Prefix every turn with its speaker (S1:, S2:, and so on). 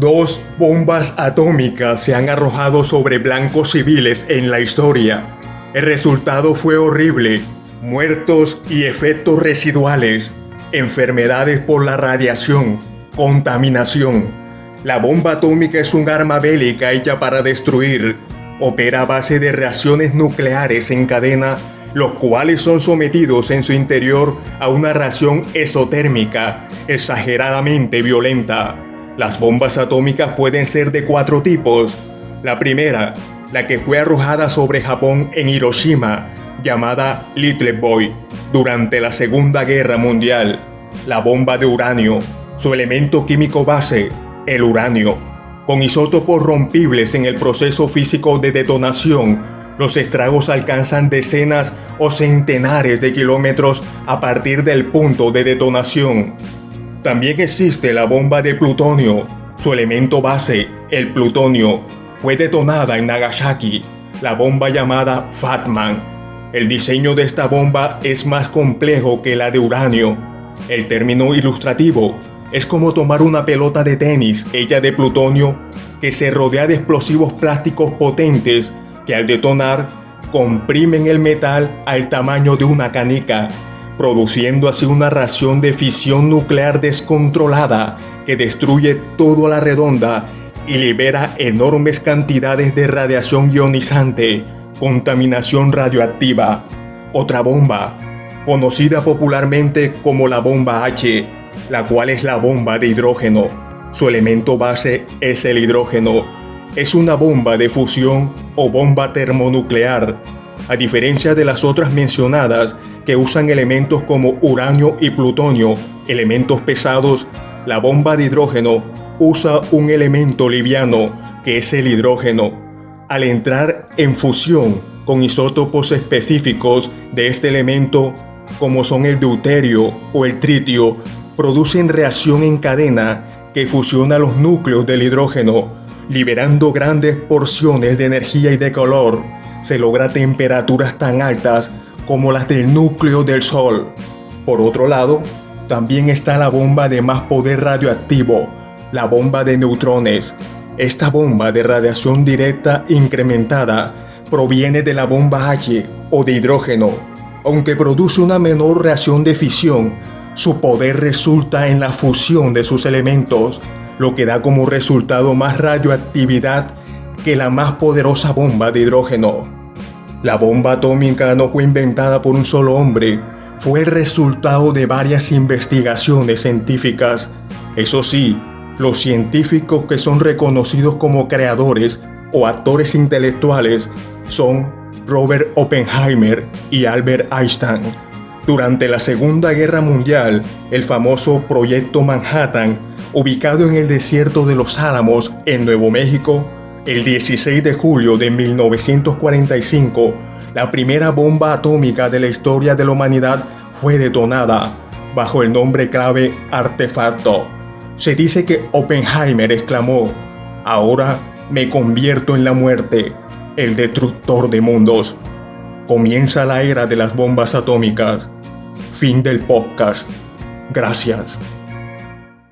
S1: 2 bombas atómicas se han arrojado sobre blancos civiles en la historia. El resultado fue horrible: muertos y efectos residuales, enfermedades por la radiación, contaminación. La bomba atómica es un arma bélica hecha para destruir. Opera a base de reacciones nucleares en cadena, los cuales son sometidos en su interior a una reacción exotérmica exageradamente violenta. Las bombas atómicas pueden ser de 4 tipos. La primera, la que fue arrojada sobre Japón en Hiroshima, llamada Little Boy, durante la Segunda Guerra Mundial. La bomba de uranio, su elemento químico base, el uranio. Con isótopos rompibles en el proceso físico de detonación, los estragos alcanzan decenas o centenares de kilómetros a partir del punto de detonación. También existe la bomba de plutonio. Su elemento base, el plutonio, fue detonada en Nagasaki, la bomba llamada Fat Man. El diseño de esta bomba es más complejo que la de uranio. El término ilustrativo es como tomar una pelota de tenis hecha de plutonio que se rodea de explosivos plásticos potentes que al detonar comprimen el metal al tamaño de una canica, produciendo así una reacción de fisión nuclear descontrolada que destruye todo a la redonda y libera enormes cantidades de radiación ionizante, contaminación radioactiva. Otra bomba, conocida popularmente como la bomba H, la cual es la bomba de hidrógeno. Su elemento base es el hidrógeno. Es una bomba de fusión o bomba termonuclear. A diferencia de las otras mencionadas, que usan elementos como uranio y plutonio, elementos pesados, la bomba de hidrógeno usa un elemento liviano, que es el hidrógeno. Al entrar en fusión con isótopos específicos de este elemento, como son el deuterio o el tritio, producen reacción en cadena que fusiona los núcleos del hidrógeno, liberando grandes porciones de energía y de calor. Se logra temperaturas tan altas como las del núcleo del Sol. Por otro lado, también está la bomba de más poder radioactivo, la bomba de neutrones. Esta bomba de radiación directa incrementada proviene de la bomba H o de hidrógeno. Aunque produce una menor reacción de fisión, su poder resulta en la fusión de sus elementos, lo que da como resultado más radioactividad que la más poderosa bomba de hidrógeno. La bomba atómica no fue inventada por un solo hombre, fue el resultado de varias investigaciones científicas. Eso sí, los científicos que son reconocidos como creadores o actores intelectuales son Robert Oppenheimer y Albert Einstein. Durante la Segunda Guerra Mundial, el famoso Proyecto Manhattan, ubicado en el desierto de los Álamos, en Nuevo México, el 16 de julio de 1945, la primera bomba atómica de la historia de la humanidad fue detonada bajo el nombre clave Artefacto. Se dice que Oppenheimer exclamó: "Ahora me convierto en la muerte, el destructor de mundos". Comienza la era de las bombas atómicas. Fin del podcast. Gracias.